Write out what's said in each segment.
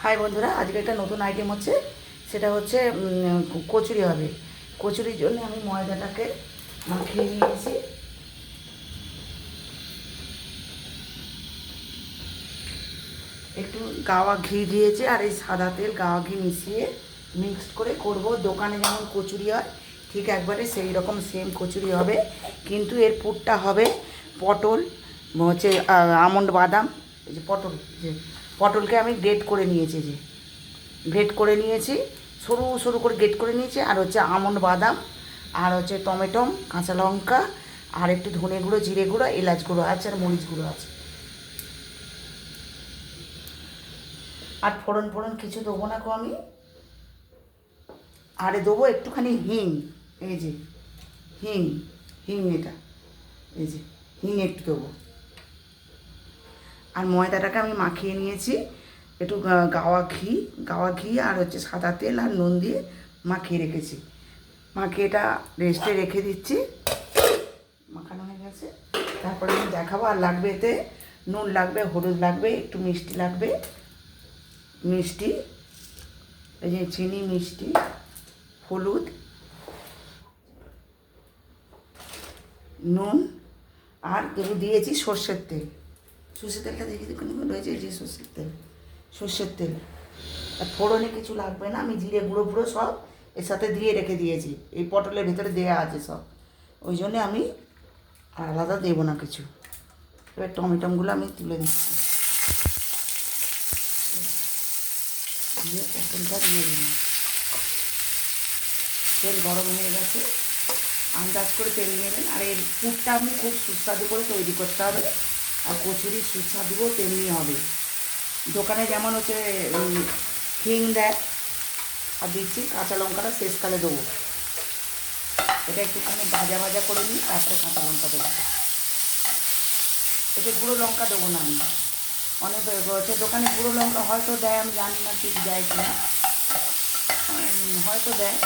High বন্ধুরা, আজকে একটা নতুন আইটেম হচ্ছে, সেটা হচ্ছে কচুরি হবে। কচুরির জন্য আমি ময়দাটাকে মাখিয়ে নিয়েছি। একটু গাওয়া ঘি দিয়েছি আর এই সাদা তেল গাওয়া ঘি মিশিয়ে মিক্সড করে করব। দোকানে যেমন কচুরি হয় ঠিক একবারে সেই রকম সেম কচুরি হবে, কিন্তু এর পুরটা হবে পটল, হচ্ছে আমন্ড বাদাম। এই যে পটল, যে পটলকে আমি গ্রেট করে নিয়েছি, যে গ্রেট করে নিয়েছি, সরু সরু করে গ্রেট করে নিয়েছি। আর হচ্ছে আমন্ড বাদাম, আর হচ্ছে টমেটো, কাঁচা লঙ্কা, আর একটু ধনে গুঁড়ো, জিরে গুঁড়ো, এলাচ গুঁড়ো আছে, আর মরিচ গুঁড়ো আছে। আর ফোড়ন ফোড়ন কিছু দেবো না গো আমি। আরে দেবো একটুখানি হিং, এই যে হিং, হিং এটা, এই যে হিং একটু দেবো। আর ময়দাটাকে আমি মাখিয়ে নিয়েছি, একটু গাওয়া ঘি আর হচ্ছে সাদা তেল আর নুন দিয়ে মাখিয়ে রেখেছি। মাখিয়ে এটা রেস্টে রেখে দিচ্ছি। মাখানো হয়ে গেছে, তারপরে আমি দেখাবো। আর লাগবে এতে নুন লাগবে, হলুদ লাগবে, একটু মিষ্টি লাগবে, মিষ্টি, এই যে চিনি, মিষ্টি, হলুদ, নুন, আর একটু দিয়েছি সর্ষের তেল। সর্ষের তেলটা দেখি দেখুন রয়েছে, এই যে সর্ষের তেল, সর্ষের তেল। আর ফোড়নে কিছু লাগবে না, আমি জিরে গুঁড়ো ফুড়ো সব এর সাথে দিয়ে রেখে দিয়েছি, এই পটলের ভিতরে দেওয়া আছে সব, ওই জন্যে আমি আর আলাদা দেবো না কিছু। এবার টমেটোগুলো আমি তুলে দিচ্ছি, দিয়ে পটলটা দিয়ে দিলাম। তেল গরম হয়ে গেছে, আন্দাজ করে তেল নেবেন। আর এর পুরটা আপনি খুব সুস্বাদু করে তৈরি করতে হবে, আর কচুরির সুস্বাদুও তেমনি হবে। দোকানে যেমন হচ্ছে হিং দেয়, আর দিচ্ছি কাঁচা লঙ্কাটা শেষকালে দেবো। এটা একটুখানি ভাজা ভাজা করে নিই, তারপরে কাঁচা লঙ্কা দেবো। এতে গুঁড়ো লঙ্কা দেবো না আমি। অনেক হচ্ছে দোকানে গুঁড়ো লঙ্কা হয়তো দেয়, আমি জানি না ঠিক দেয় কি না, হয়তো দেয়।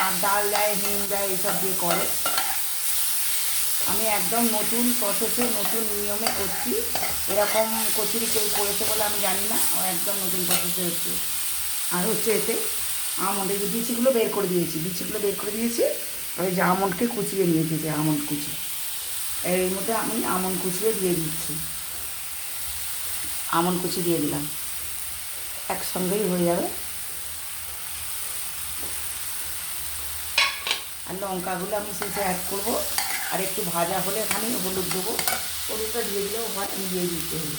আর ডাল দেয়, হিং দেয়, এইসব দিয়ে করে। আমি একদম নতুন প্রসেসে নতুন নিয়মে করছি। এরকম কচুরি কেউ করেছে বলে আমি জানি না, একদম নতুন প্রসেসে হচ্ছে। আর হচ্ছে এতে আমন্ডের বিচিগুলো বের করে দিয়েছি, আর এই যে আমন্ডকে কুচিয়ে নিয়েছি, যে আমন্ড কুচি, এর মধ্যে আমি আমন্ড কুচিয়ে দিয়ে দিচ্ছি। আমন্ড কুচি দিয়ে দিলাম, একসঙ্গেই হয়ে যাবে। আর লঙ্কাগুলো আমি শেষে অ্যাড করবো। আর একটু ভাজা হলে এখানে হলুদ দেবো, হলুদটা দিয়ে দিলেও হয়, আমি দিয়ে দিতে হবে।